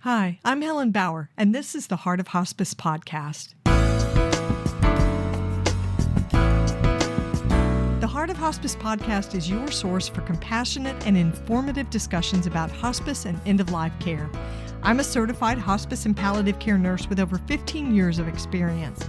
Hi, I'm Helen Bauer, and this is the Heart of Hospice podcast. The Heart of Hospice podcast is your source for compassionate and informative discussions about hospice and end-of-life care. I'm a certified hospice and palliative care nurse with over 15 years of experience.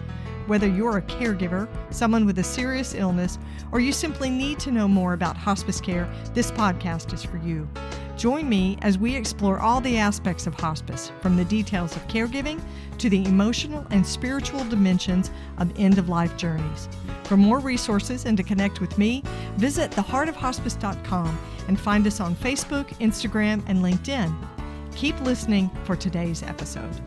Whether you're a caregiver, someone with a serious illness, or you simply need to know more about hospice care, this podcast is for you. Join me as we explore all the aspects of hospice, from the details of caregiving to the emotional and spiritual dimensions of end-of-life journeys. For more resources and to connect with me, visit theheartofhospice.com and find us on Facebook, Instagram, and LinkedIn. Keep listening for today's episode.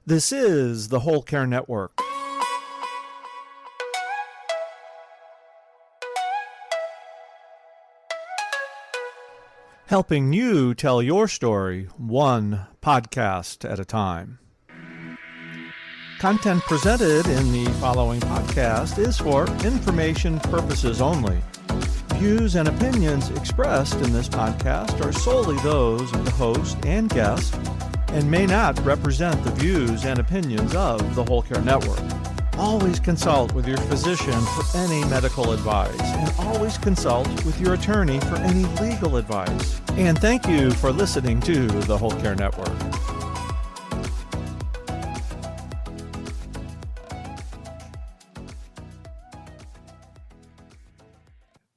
This is the Whole Care Network. Helping you tell your story one podcast at a time. Content presented in the following podcast is for information purposes only. Views and opinions expressed in this podcast are solely those of the host and guest and may not represent the views and opinions of the Whole Care Network. Always consult with your physician for any medical advice, and always consult with your attorney for any legal advice. And thank you for listening to the Whole Care Network.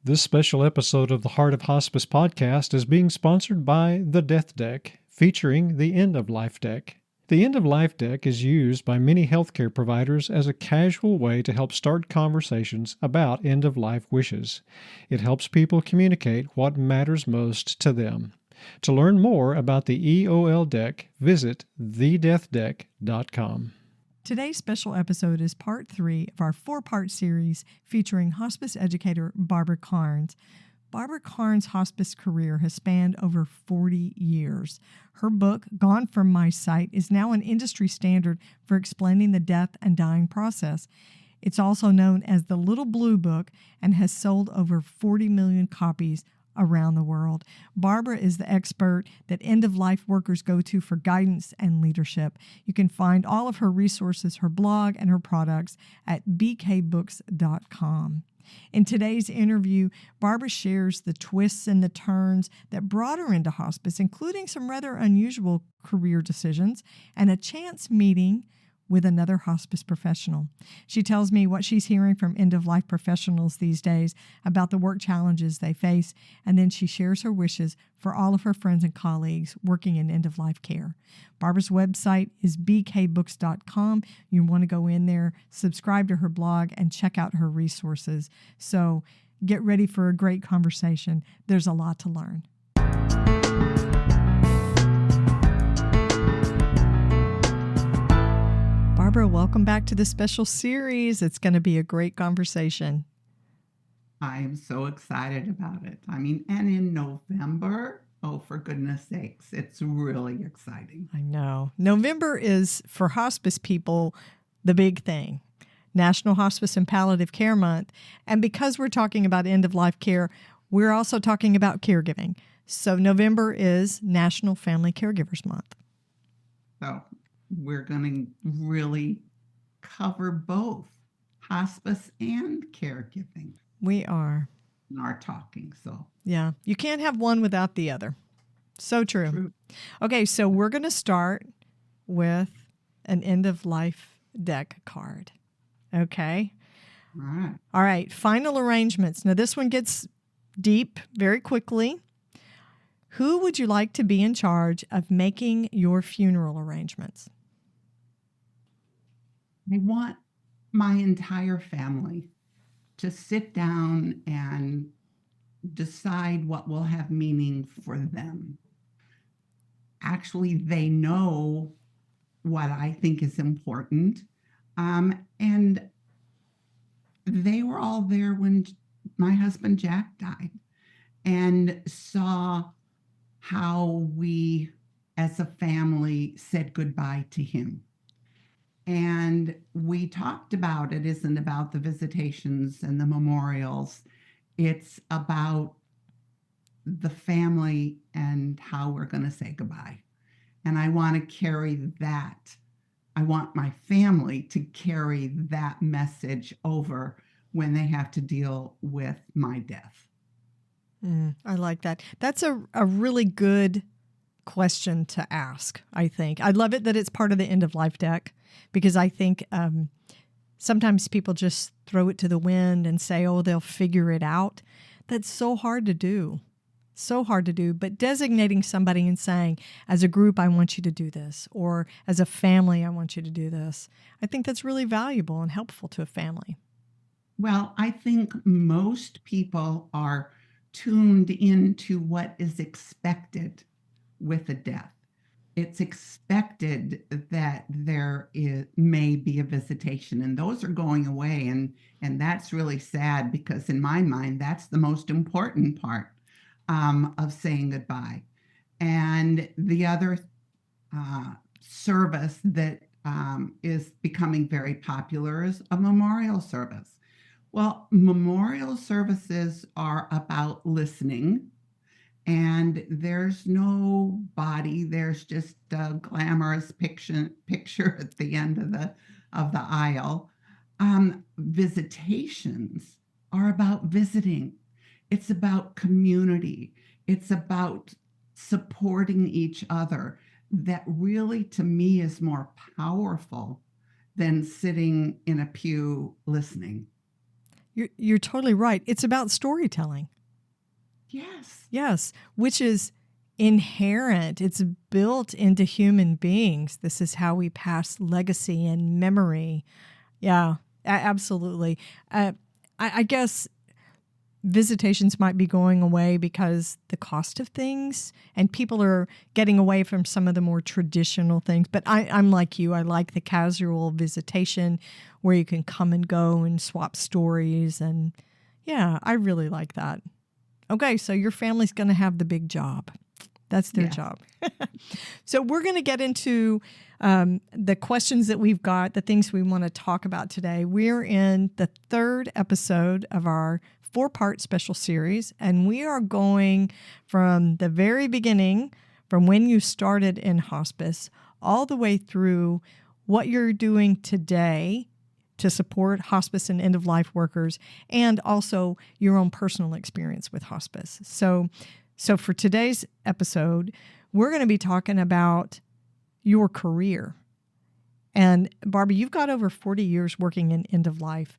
This special episode of the Heart of Hospice podcast is being sponsored by the Death Deck, featuring the End-of-Life Deck. The End-of-Life Deck is used by many healthcare providers as a casual way to help start conversations about end-of-life wishes. It helps people communicate what matters most to them. To learn more about the EOL deck, visit thedeathdeck.com. Today's special episode is part 3 of our 4-part series featuring hospice educator Barbara Karnes. Barbara Karnes' hospice career has spanned over 40 years. Her book, Gone From My Sight, is now an industry standard for explaining the death and dying process. It's also known as the Little Blue Book and has sold over 40 million copies around the world. Barbara is the expert that end-of-life workers go to for guidance and leadership. You can find all of her resources, her blog, and her products at bkbooks.com. In today's interview, Barbara shares the twists and the turns that brought her into hospice, including some rather unusual career decisions and a chance meeting with another hospice professional. She tells me what she's hearing from end-of-life professionals these days about the work challenges they face, and then she shares her wishes for all of her friends and colleagues working in end-of-life care. Barbara's website is bkbooks.com. You want to go in there, subscribe to her blog, and check out her resources. So get ready for a great conversation. There's a lot to learn. Barbara, welcome back to this special series. It's going to be a great conversation. I am so excited about it. And in November, oh, for goodness sakes, it's really exciting. I know. November is, for hospice people, the big thing. National Hospice and Palliative Care Month. And because we're talking about end-of-life care, we're also talking about caregiving. So November is National Family Caregivers Month. So we're going to really cover both hospice and caregiving. We are. In our talking, so. Yeah, you can't have one without the other. So true. Okay, so we're going to start with an end-of-life deck card. Okay? All right, final arrangements. Now, this one gets deep very quickly. Who would you like to be in charge of making your funeral arrangements? I want my entire family to sit down and decide what will have meaning for them. Actually, they know what I think is important. And they were all there when my husband Jack died. and saw how we as a family said goodbye to him. And we talked about it isn't about the visitations and the memorials. It's about the family and how we're going to say goodbye. And I want to carry that. I want my family to carry that message over when they have to deal with my death. I like that. That's a really good question to ask, I think. I love it that it's part of the end of life deck, because I think sometimes people just throw it to the wind and say, oh, they'll figure it out. That's so hard to do. So hard to do. But designating somebody and saying, as a group, I want you to do this, or as a family, I want you to do this, I think that's really valuable and helpful to a family. Well, I think most people are tuned into what is expected with a death. It's expected that there may be a visitation, and those are going away. And that's really sad, because in my mind, that's the most important part of saying goodbye. And the other service that is becoming very popular is a memorial service. Well, memorial services are about listening, and there's no body. There's just a glamorous picture at the end of the aisle. Visitations are about visiting. It's about community. It's about supporting each other. That really, to me, is more powerful than sitting in a pew listening. You're totally right. It's about storytelling. Yes. Yes, which is inherent. It's built into human beings. This is how we pass legacy and memory. Yeah, absolutely. I guess visitations might be going away because the cost of things, and people are getting away from some of the more traditional things. But I'm like you. I like the casual visitation where you can come and go and swap stories. And yeah, I really like that. Okay, so your family's going to have the big job. That's their job. So we're going to get into the questions that we've got, the things we want to talk about today. We're in the third episode of our 4-part special series, and we are going from the very beginning, from when you started in hospice, all the way through what you're doing today to support hospice and end-of-life workers, and also your own personal experience with hospice. So for today's episode, we're going to be talking about your career. And Barbara, you've got over 40 years working in end-of-life.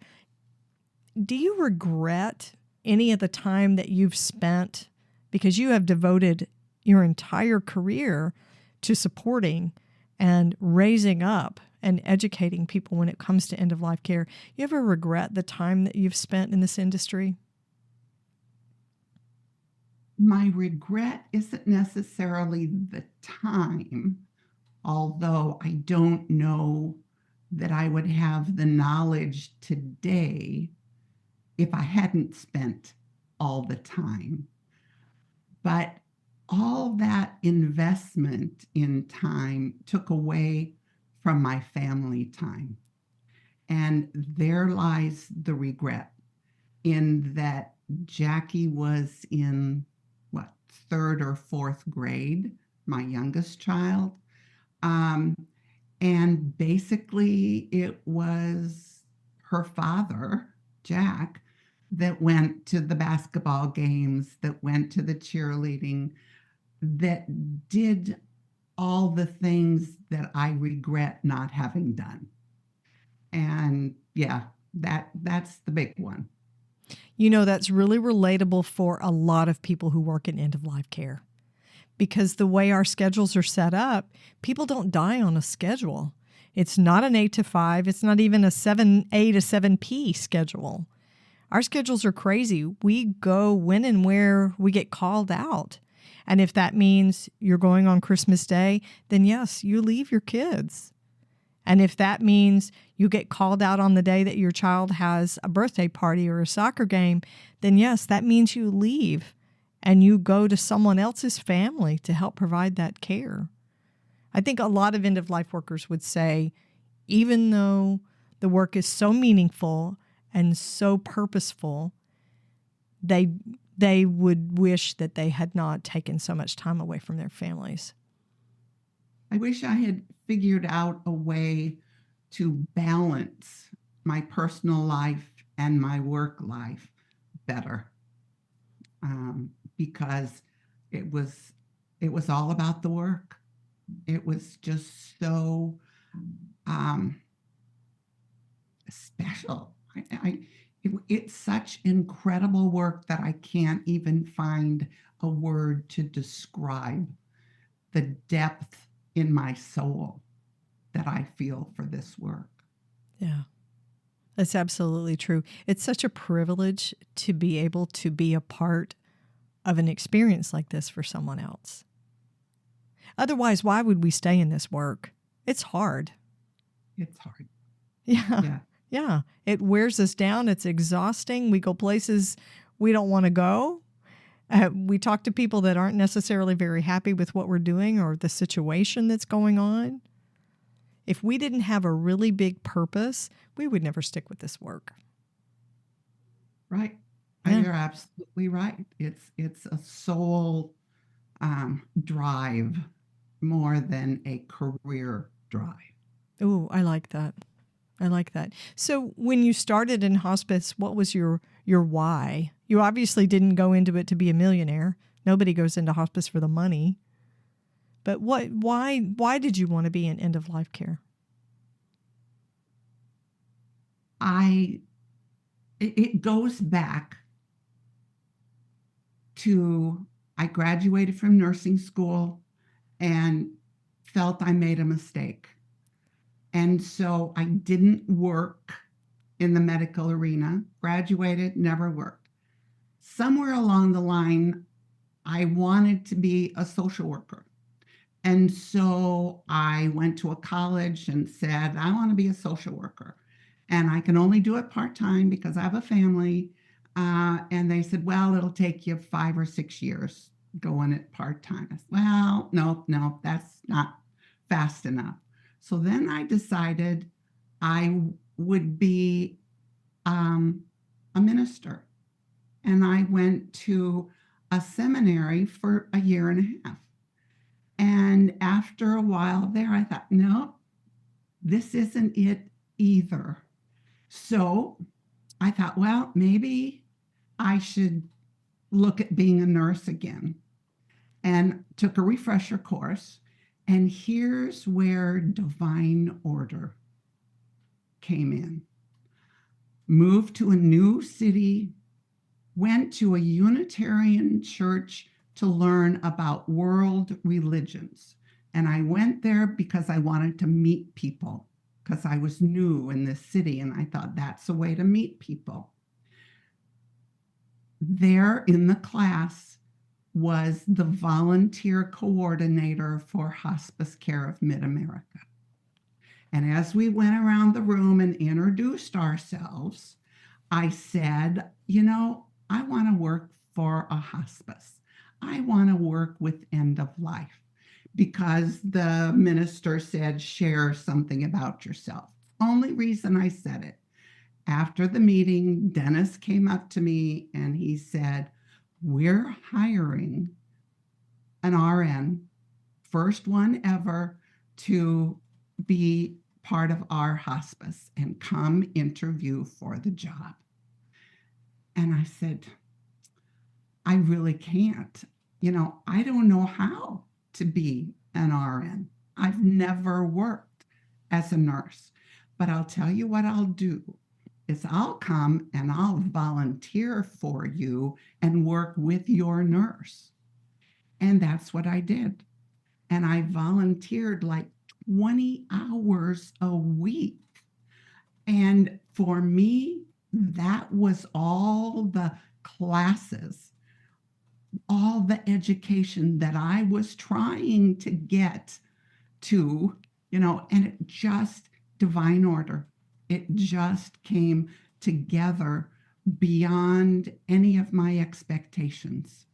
Do you regret any of the time that you've spent, because you have devoted your entire career to supporting and raising up and educating people when it comes to end-of-life care? You ever regret the time that you've spent in this industry? My regret isn't necessarily the time, although I don't know that I would have the knowledge today if I hadn't spent all the time. But all that investment in time took away from my family time. And there lies the regret, in that Jackie was in, third or fourth grade, my youngest child. And basically it was her father, Jack, that went to the basketball games, that went to the cheerleading, that did all the things that I regret not having done. And that's the big one. You know, that's really relatable for a lot of people who work in end-of-life care, because the way our schedules are set up, people don't die on a schedule. It's not an 8 to 5. It's not even a 7A to 7P schedule. Our schedules are crazy. We go when and where we get called out. And if that means you're going on Christmas Day, then yes, you leave your kids. And if that means you get called out on the day that your child has a birthday party or a soccer game, then yes, that means you leave and you go to someone else's family to help provide that care. I think a lot of end-of-life workers would say, even though the work is so meaningful and so purposeful, they would wish that they had not taken so much time away from their families. I wish I had figured out a way to balance my personal life and my work life better, because it was all about the work. It was just so special. It's such incredible work that I can't even find a word to describe the depth in my soul that I feel for this work. Yeah, that's absolutely true. It's such a privilege to be able to be a part of an experience like this for someone else. Otherwise, why would we stay in this work? It's hard. It's hard. Yeah. Yeah. It wears us down. It's exhausting. We go places we don't want to go. We talk to people that aren't necessarily very happy with what we're doing or the situation that's going on. If we didn't have a really big purpose, we would never stick with this work. Right. Yeah. You're absolutely right. It's a soul drive more than a career drive. Oh, I like that. I like that. So when you started in hospice, what was your why? You obviously didn't go into it to be a millionaire. Nobody goes into hospice for the money. But why did you want to be in end-of-life care? It goes back to, I graduated from nursing school and felt I made a mistake. And so I didn't work in the medical arena, graduated, never worked. Somewhere along the line, I wanted to be a social worker. And so I went to a college and said, I want to be a social worker. And I can only do it part-time because I have a family. And they said, well, it'll take you 5 or 6 years going it part-time. I said, well, no, that's not fast enough. So then I decided I would be a minister. And I went to a seminary for a year and a half. And after a while there, I thought, no, this isn't it either. So I thought, well, maybe I should look at being a nurse again, and took a refresher course. And here's where divine order came in. Moved to a new city, went to a Unitarian church to learn about world religions. And I went there because I wanted to meet people, because I was new in this city and I thought that's a way to meet people. There in the class was the volunteer coordinator for hospice care of Mid-America. And as we went around the room and introduced ourselves, I said, I want to work for a hospice. I want to work with end of life, because the minister said, share something about yourself. Only reason I said it. After the meeting, Dennis came up to me and he said, we're hiring an RN, first one ever, to be part of our hospice and come interview for the job. And I said, I really can't. I don't know how to be an RN. I've never worked as a nurse. But I'll tell you what I'll do is I'll come and I'll volunteer for you and work with your nurse. And that's what I did. And I volunteered like 20 hours a week. And for me, that was all the classes, all the education that I was trying to get to, and it just, divine order. It just came together beyond any of my expectations.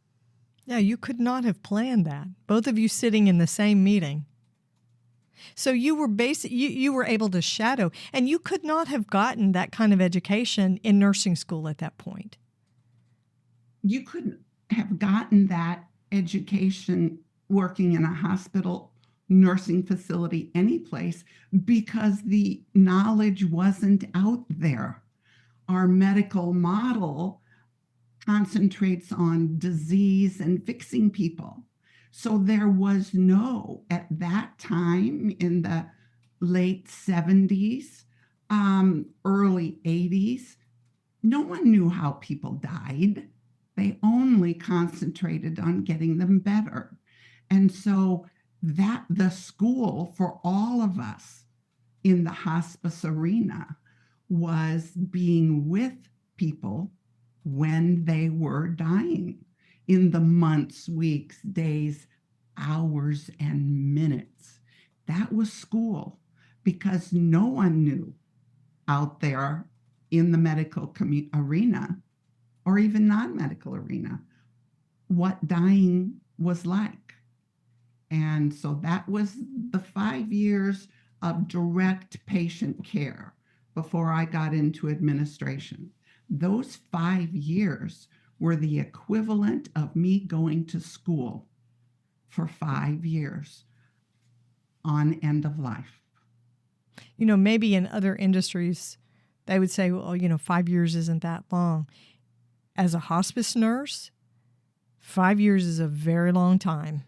Yeah, you could not have planned that. Both of you sitting in the same meeting. So you were you were able to shadow, and you could not have gotten that kind of education in nursing school at that point. You couldn't have gotten that education working in a hospital, nursing facility, any place, because the knowledge wasn't out there. Our medical model concentrates on disease and fixing people. So there was no, at that time in the late 70s, early 80s, no one knew how people died. They only concentrated on getting them better. And so that the school for all of us in the hospice arena was being with people when they were dying in the months, weeks, days, hours, and minutes. That was school because no one knew out there in the medical arena or even non-medical arena what dying was like. And so that was the 5 years of direct patient care before I got into administration. Those 5 years were the equivalent of me going to school for 5 years on end of life. You know, maybe in other industries, they would say, well, 5 years isn't that long. As a hospice nurse, 5 years is a very long time.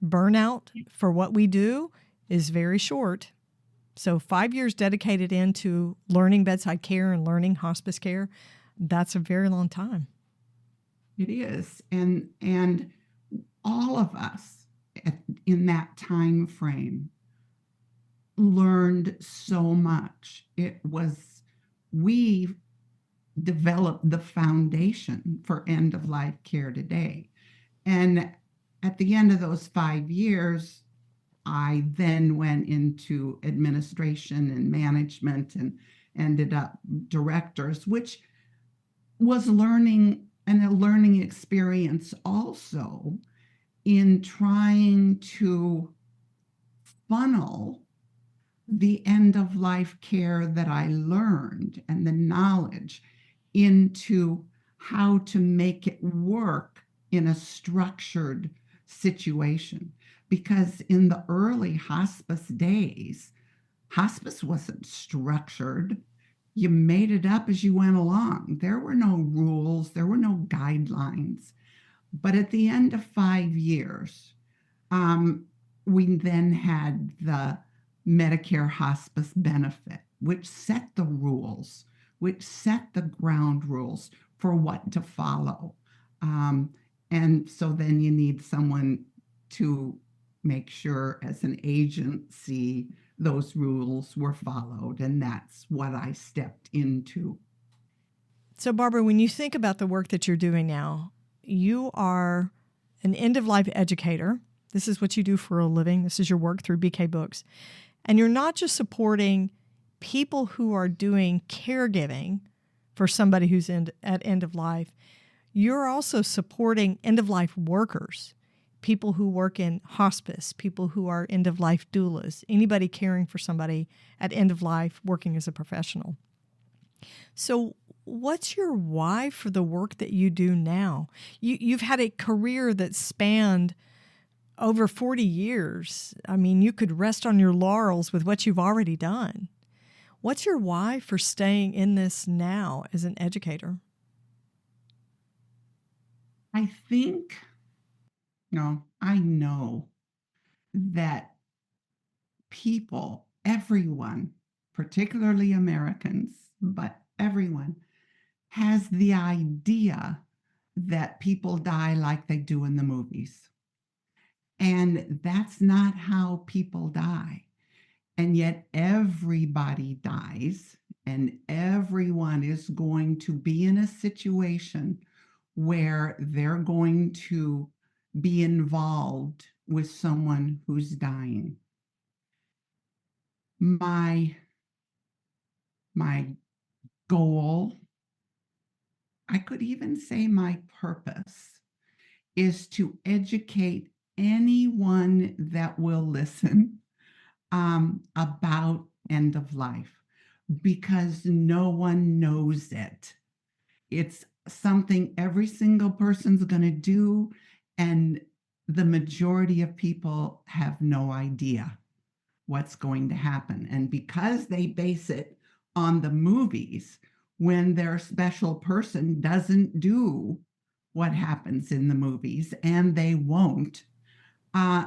Burnout for what we do is very short. So 5 years dedicated into learning bedside care and learning hospice care, that's a very long time. It is. And all of us in that time frame learned so much. We developed the foundation for end of life care today. And at the end of those 5 years, I then went into administration and management and ended up directors, which was learning and a learning experience also in trying to funnel the end of life care that I learned and the knowledge into how to make it work in a structured situation. Because in the early hospice days, hospice wasn't structured. You made it up as you went along. There were no rules, there were no guidelines. But at the end of 5 years, we then had the Medicare hospice benefit, which set the rules, which set the ground rules for what to follow. And so then you need someone to make sure as an agency those rules were followed. And that's what I stepped into. So Barbara, when you think about the work that you're doing now, you are an end-of-life educator. This is what you do for a living. This is your work through BK Books. And you're not just supporting people who are doing caregiving for somebody who's at end of life. You're also supporting end-of-life workers, people who work in hospice, people who are end-of-life doulas, anybody caring for somebody at end of life working as a professional. So what's your why for the work that you do now? You've had a career that spanned over 40 years. I mean, you could rest on your laurels with what you've already done. What's your why for staying in this now as an educator? I know that people, everyone, particularly Americans, but everyone, has the idea that people die like they do in the movies. And that's not how people die. And yet everybody dies, and everyone is going to be in a situation where they're going to be involved with someone who's dying. My goal, I could even say my purpose, is to educate anyone that will listen about end of life, because no one knows it. It's something every single person's going to do, and the majority of people have no idea what's going to happen. And because they base it on the movies, when their special person doesn't do what happens in the movies, and they won't,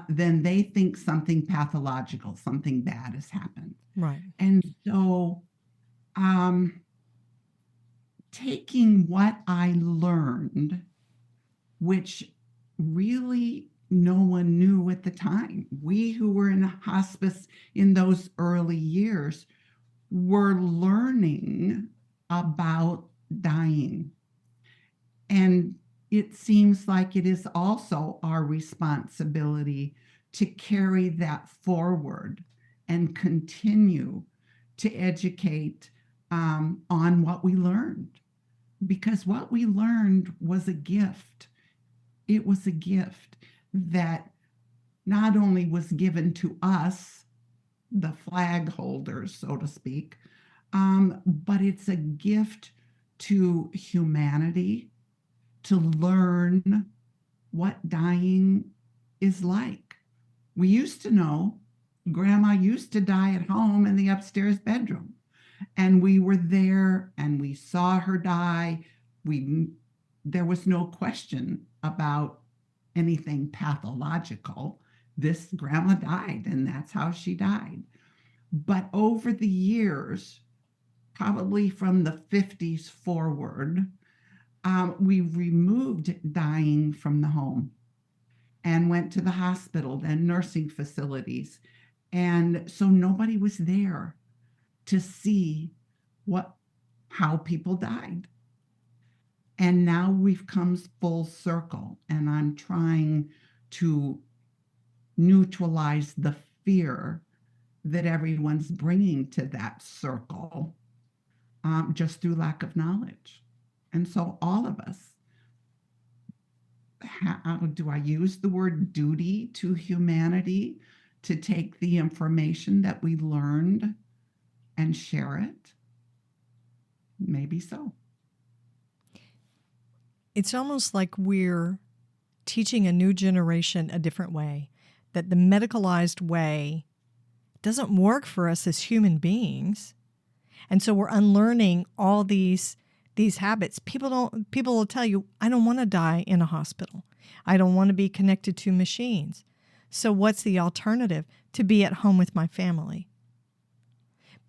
then they think something pathological, something bad has happened. Right. And so taking what I learned, which really no one knew at the time. We who were in hospice in those early years were learning about dying. And it seems like it is also our responsibility to carry that forward and continue to educate on what we learned. Because what we learned was a gift. It was a gift that not only was given to us, the flag holders, so to speak, but it's a gift to humanity to learn what dying is like. We used to know Grandma used to die at home in the upstairs bedroom, and we were there and we saw her die. There was no question about anything pathological. This grandma died, and that's how she died. But over the years, probably from the 50s forward, we removed dying from the home and went to the hospital, then nursing facilities. And so nobody was there to see how people died. And now we've come full circle, and I'm trying to neutralize the fear that everyone's bringing to that circle just through lack of knowledge. And so all of us, do I use the word duty to humanity to take the information that we learned and share it? Maybe so. It's almost like we're teaching a new generation a different way, that the medicalized way doesn't work for us as human beings. And so we're unlearning all these habits. People will tell you, I don't want to die in a hospital. I don't want to be connected to machines. So what's the alternative? To be at home with my family.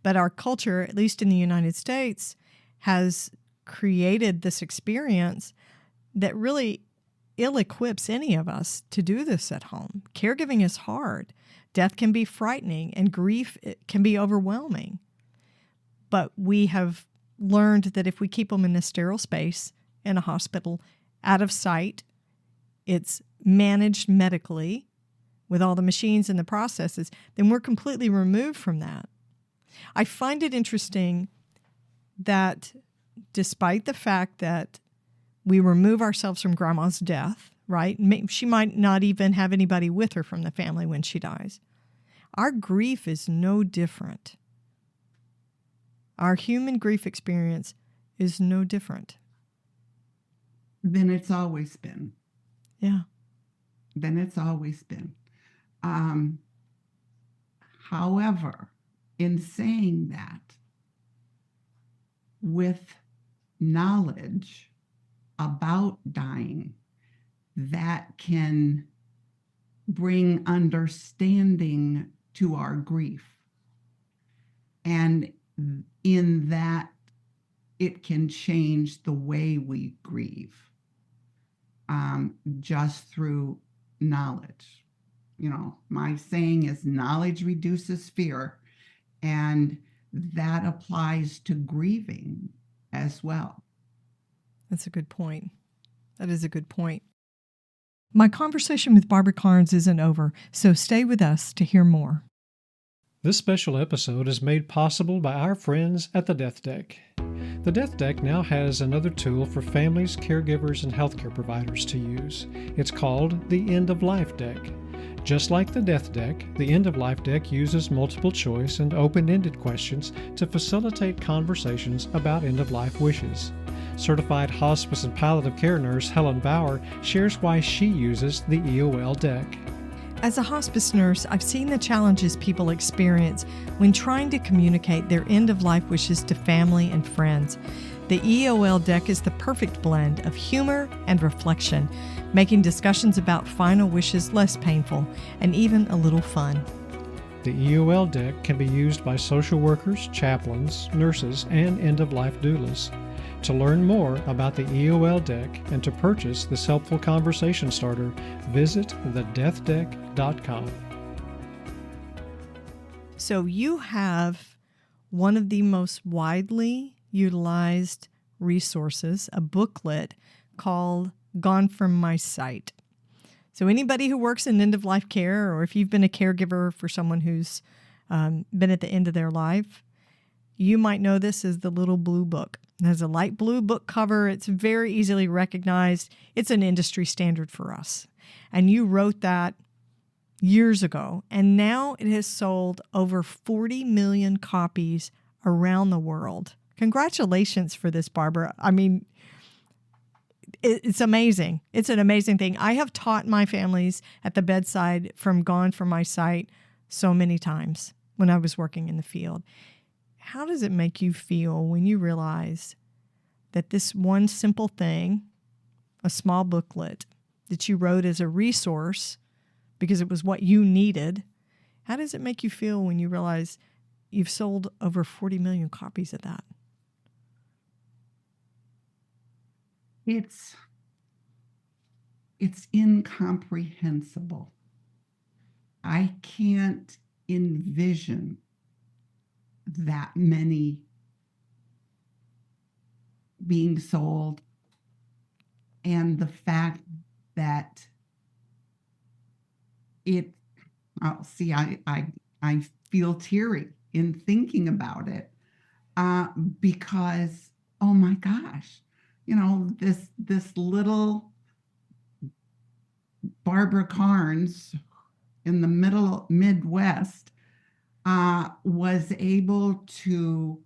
But our culture, at least in the United States, has created this experience that really ill-equips any of us to do this at home. Caregiving is hard. Death can be frightening, and grief can be overwhelming. But we have learned that if we keep them in a sterile space in a hospital, out of sight, it's managed medically with all the machines and the processes, then we're completely removed from that. I find it interesting that despite the fact that we remove ourselves from grandma's death, right? She might not even have anybody with her from the family when she dies. Our grief is no different. Our human grief experience is no different. Then it's always been. Yeah. Then it's always been. However, in saying that, with knowledge about dying, that can bring understanding to our grief. And in that, it can change the way we grieve just through knowledge. You know, my saying is knowledge reduces fear, and that applies to grieving as well. That's a good point. That is a good point. My conversation with Barbara Karnes isn't over, so stay with us to hear more. This special episode is made possible by our friends at the Death Deck. The Death Deck now has another tool for families, caregivers, and healthcare providers to use. It's called the End of Life Deck. Just like the Death Deck, the End of Life Deck uses multiple choice and open-ended questions to facilitate conversations about end-of-life wishes. Certified hospice and palliative care nurse Helen Bauer shares why she uses the EOL deck. As a hospice nurse, I've seen the challenges people experience when trying to communicate their end-of-life wishes to family and friends. The EOL deck is the perfect blend of humor and reflection, making discussions about final wishes less painful and even a little fun. The EOL deck can be used by social workers, chaplains, nurses, and end-of-life doulas. To learn more about the EOL deck and to purchase this helpful conversation starter, visit thedeathdeck.com. So you have one of the most widely utilized resources, a booklet called Gone From My Sight. So anybody who works in end-of-life care, or if you've been a caregiver for someone who's been at the end of their life, you might know this as the little blue book. It has a light blue book cover. It's very easily recognized. It's an industry standard for us. And you wrote that years ago, and now it has sold over 40 million copies around the world. Congratulations for this, Barbara. I mean, it's amazing. It's an amazing thing. I have taught my families at the bedside from Gone From My Sight so many times when I was working in the field. How does it make you feel when you realize that this one simple thing, a small booklet that you wrote as a resource because it was what you needed, how does it make you feel when you realize you've sold over 40 million copies of that? It's incomprehensible. I can't envision that many being sold, and the fact that I feel teary in thinking about it, because, oh my gosh, this little Barbara Karnes in the Midwest was able to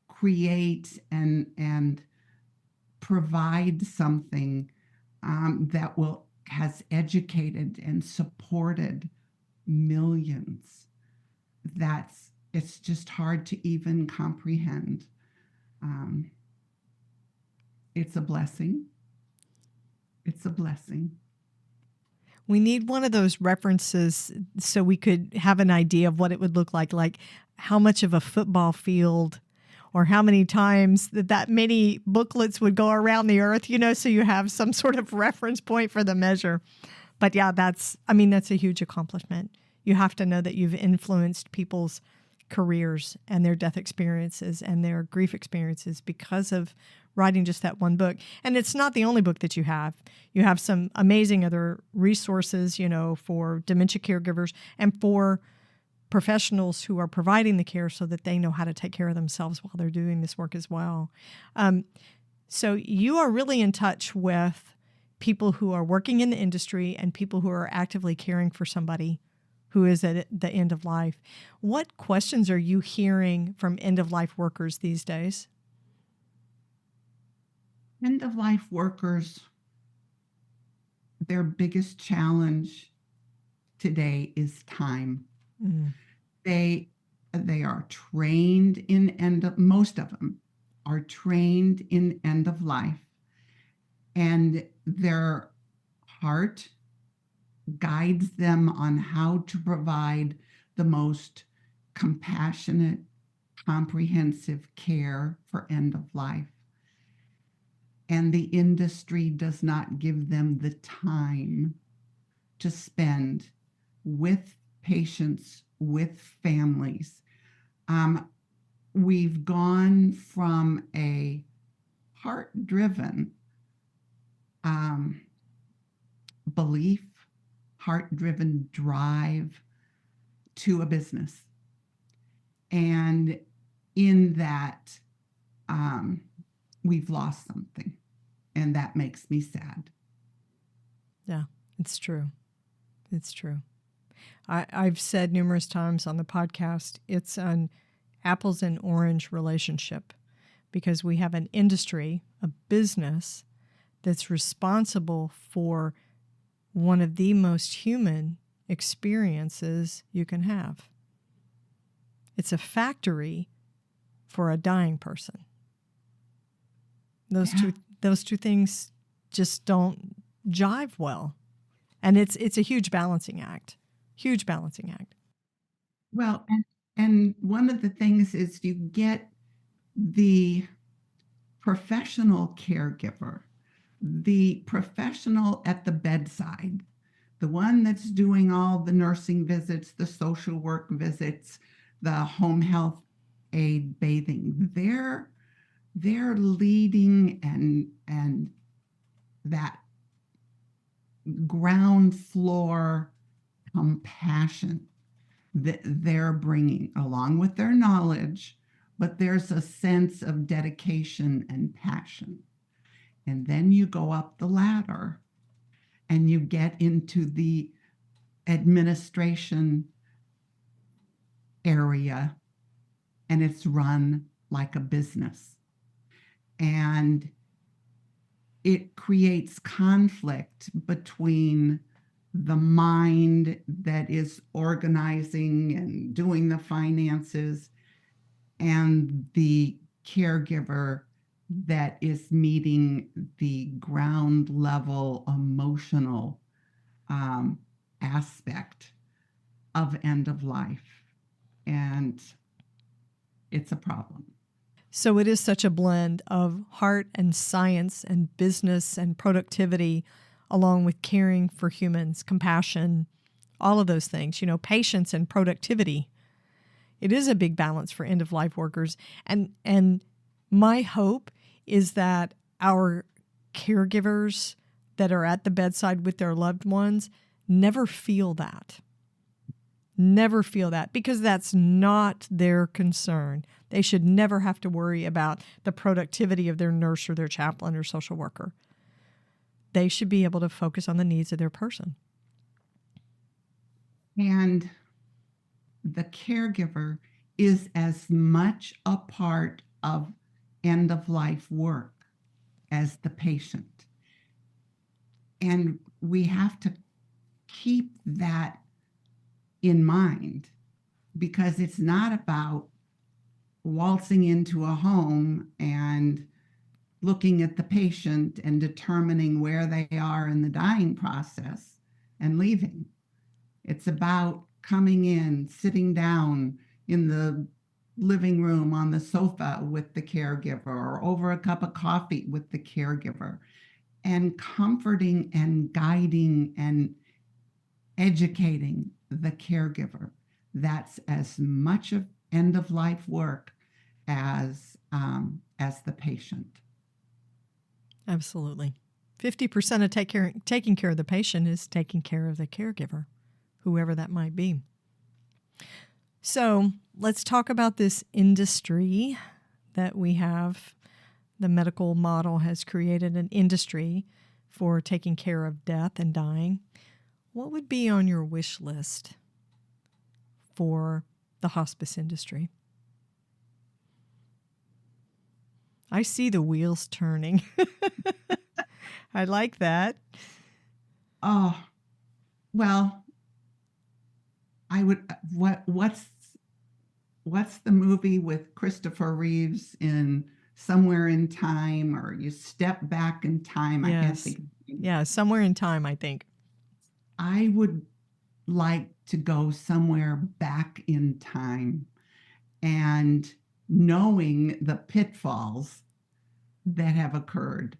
create and provide something that has educated and supported millions. It's just hard to even comprehend. It's a blessing. It's a blessing. We need one of those references so we could have an idea of what it would look like how much of a football field or how many times that many booklets would go around the earth, so you have some sort of reference point for the measure. But yeah, that's a huge accomplishment. You have to know that you've influenced people's careers and their death experiences and their grief experiences because of writing just that one book. And it's not the only book that you have. You have some amazing other resources, for dementia caregivers and for professionals who are providing the care so that they know how to take care of themselves while they're doing this work as well. So you are really in touch with people who are working in the industry and people who are actively caring for somebody who is at the end of life. What questions are you hearing from end-of-life workers these days? End-of-life workers, their biggest challenge today is time. Mm. They are trained in most of them are trained in end of life, and their heart guides them on how to provide the most compassionate, comprehensive care for end of life. And the industry does not give them the time to spend with patients, with families. We've gone from a heart-driven belief, heart-driven drive to a business. And in that, we've lost something, and that makes me sad. Yeah, it's true. It's true. I've said numerous times on the podcast, it's an apples and orange relationship, because we have an industry, a business, that's responsible for one of the most human experiences you can have. It's a factory for a dying person. Those two things just don't jive well. And it's a huge balancing act. Huge balancing act. Well, and one of the things is you get the professional caregiver, the professional at the bedside, the one that's doing all the nursing visits, the social work visits, the home health aid bathing. They're leading and that ground floor compassion that they're bringing along with their knowledge, but there's a sense of dedication and passion. And then you go up the ladder and you get into the administration area, and it's run like a business. And it creates conflict between the mind that is organizing and doing the finances and the caregiver that is meeting the ground level emotional aspect of end of life. And it's a problem. So it is such a blend of heart and science and business and productivity, along with caring for humans, compassion, all of those things, patience and productivity. It is a big balance for end-of-life workers. And my hope is that our caregivers that are at the bedside with their loved ones never feel that. Never feel that, because that's not their concern. They should never have to worry about the productivity of their nurse or their chaplain or social worker. They should be able to focus on the needs of their person. And the caregiver is as much a part of end-of-life work as the patient. And we have to keep that in mind, because it's not about waltzing into a home and looking at the patient and determining where they are in the dying process and leaving. It's about coming in, sitting down in the living room on the sofa with the caregiver or over a cup of coffee with the caregiver, and comforting and guiding and educating the caregiver. That's as much of end-of-life work as the patient. Absolutely. 50% of taking care of the patient is taking care of the caregiver, whoever that might be. So let's talk about this industry that we have. The medical model has created an industry for taking care of death and dying. What would be on your wish list for the hospice industry? I see the wheels turning. I like that. Oh, well, I would. What's the movie with Christopher Reeves in Somewhere in Time, or You Step Back in Time? Yes. I can't think. Yeah, Somewhere in Time, I think. I would like to go somewhere back in time, and knowing the pitfalls that have occurred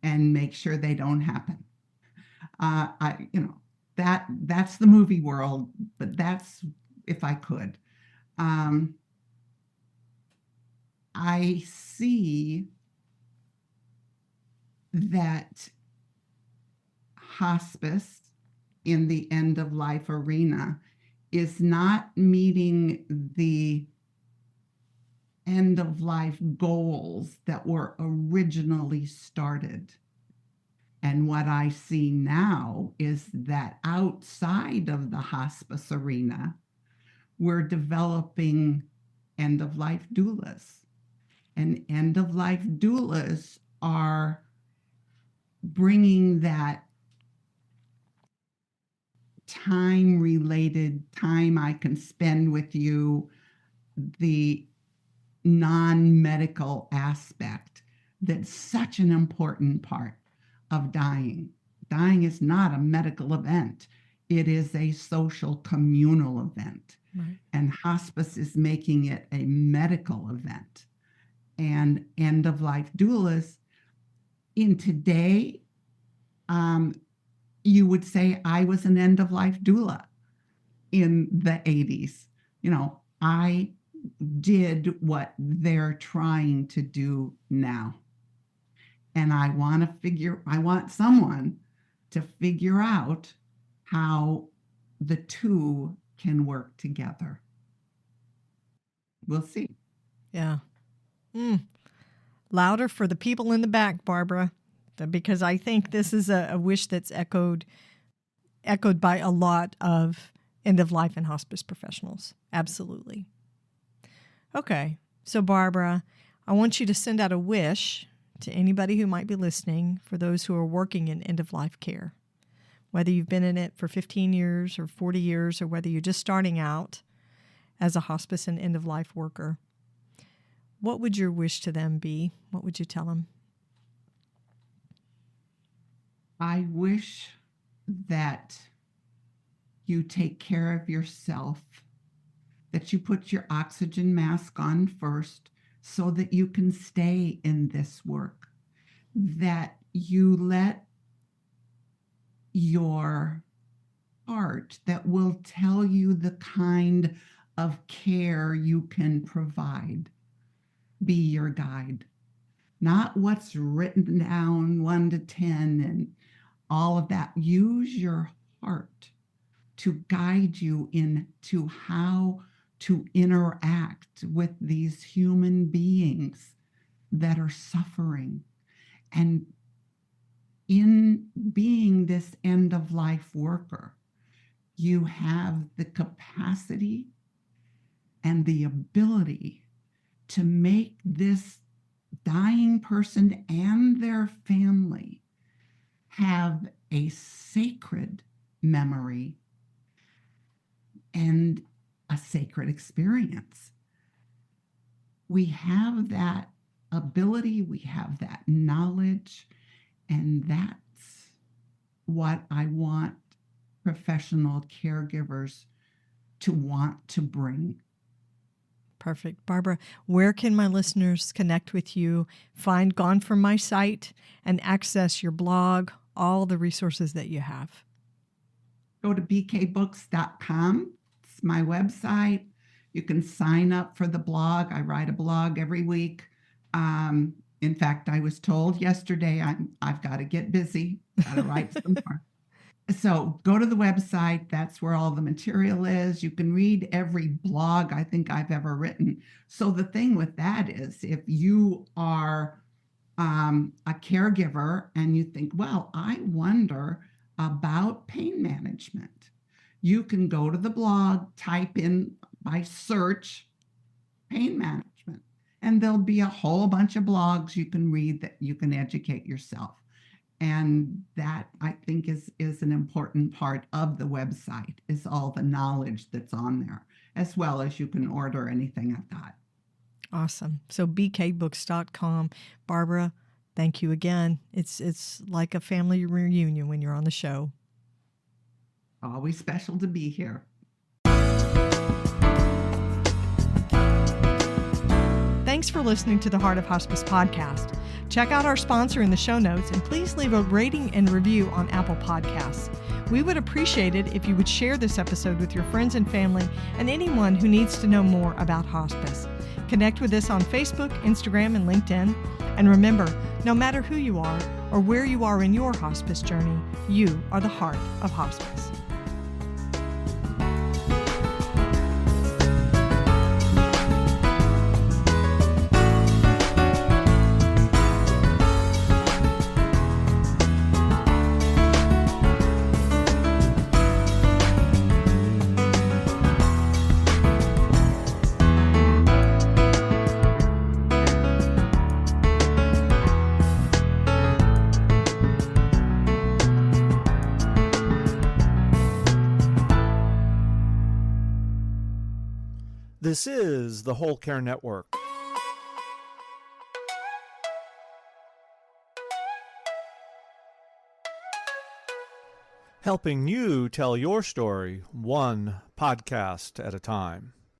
and make sure they don't happen. That's the movie world, but that's if I could. I see that hospice in the end of life arena is not meeting the end-of-life goals that were originally started. And what I see now is that outside of the hospice arena, we're developing end-of-life doulas. And end-of-life doulas are bringing that time-related time I can spend with you, the non-medical aspect that's such an important part of dying. Dying is not a medical event. It is a social communal event. Right. And hospice is making it a medical event. And end-of-life doulas, in today, you would say I was an end-of-life doula in the 80s. I did what they're trying to do now. And I want someone to figure out how the two can work together. We'll see. Yeah. Louder for the people in the back, Barbara, because I think this is a wish that's echoed by a lot of end-of-life and hospice professionals. Absolutely. Okay. So, Barbara, I want you to send out a wish to anybody who might be listening for those who are working in end-of-life care, whether you've been in it for 15 years or 40 years, or whether you're just starting out as a hospice and end-of-life worker. What would your wish to them be? What would you tell them? I wish that you take care of yourself, that you put your oxygen mask on first so that you can stay in this work, that you let your heart that will tell you the kind of care you can provide be your guide, not what's written down 1 to 10 and all of that. Use your heart to guide you into how to interact with these human beings that are suffering. And in being this end-of-life worker, you have the capacity and the ability to make this dying person and their family have a sacred memory and a sacred experience. We have that ability, we have that knowledge, and that's what I want professional caregivers to want to bring. Perfect. Barbara, where can my listeners connect with you, find Gone From My Sight, and access your blog, all the resources that you have? Go to bkbooks.com. It's my website. You can sign up for the blog. I write a blog every week. In fact, I was told yesterday I've got to get busy, got to write some more. So go to the website. That's where all the material is. You can read every blog I think I've ever written. So the thing with that is, if you are a caregiver and you think, well, I wonder about pain management, you can go to the blog, type in by search pain management, and there'll be a whole bunch of blogs you can read that you can educate yourself. And that, I think, is an important part of the website, is all the knowledge that's on there, as well as you can order anything I've got. Awesome. So bkbooks.com. Barbara, thank you again. It's like a family reunion when you're on the show. Always special to be here. Thanks for listening to the Heart of Hospice podcast. Check out our sponsor in the show notes, and please leave a rating and review on Apple Podcasts. We would appreciate it if you would share this episode with your friends and family and anyone who needs to know more about hospice. Connect with us on Facebook, Instagram, and LinkedIn. And remember, no matter who you are or where you are in your hospice journey, you are the heart of hospice. This is the Whole Care Network. Helping you tell your story one podcast at a time.